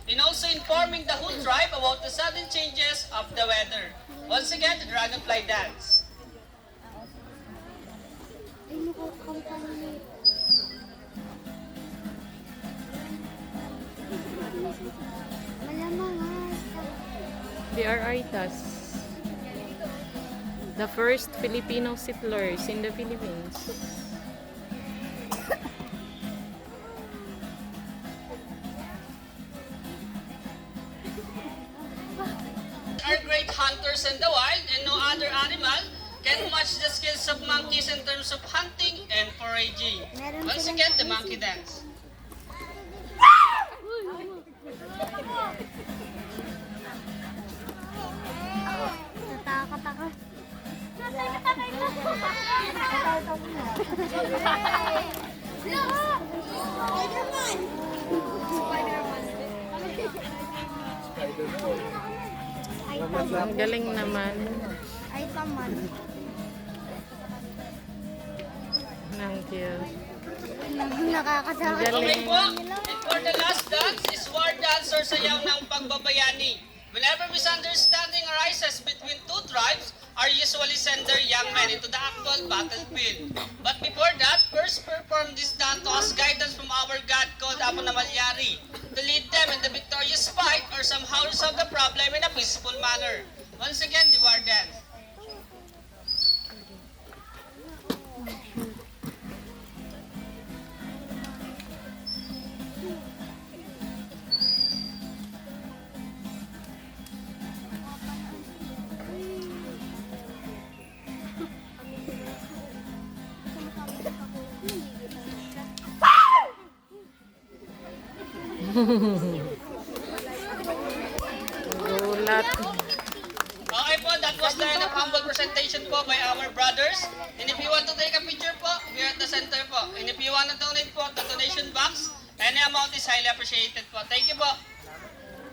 and also informing the whole tribe about the sudden changes of the weather. Once again, the dragonfly dance. They are Aitas, the first Filipino settlers in the Philippines. Are great hunters in the wild, and no other animal can match the skills of monkeys in terms of hunting and foraging. Once again, the monkey dance. Natakot ako. Spider-Man! Ang galing naman Ay, taman. ng kill. Nakakasakit. Galing. Okay po, and for the last dance is war dance or sayaw ng pagbabayani. Whenever misunderstanding arises between two tribes, are usually send their young men into the actual battlefield. But before that, first perform this dance to ask guidance from our God called Apo Namalyari to lead them in the victorious fight or somehow resolve the problem in a peaceful manner. Once again, the war dance. Gulat. Okay po, that was the end of humble presentation po by our brothers. And if you want to take a picture po, we are at the center po. And if you want to donate po, the donation box, any amount is highly appreciated po. Thank you po.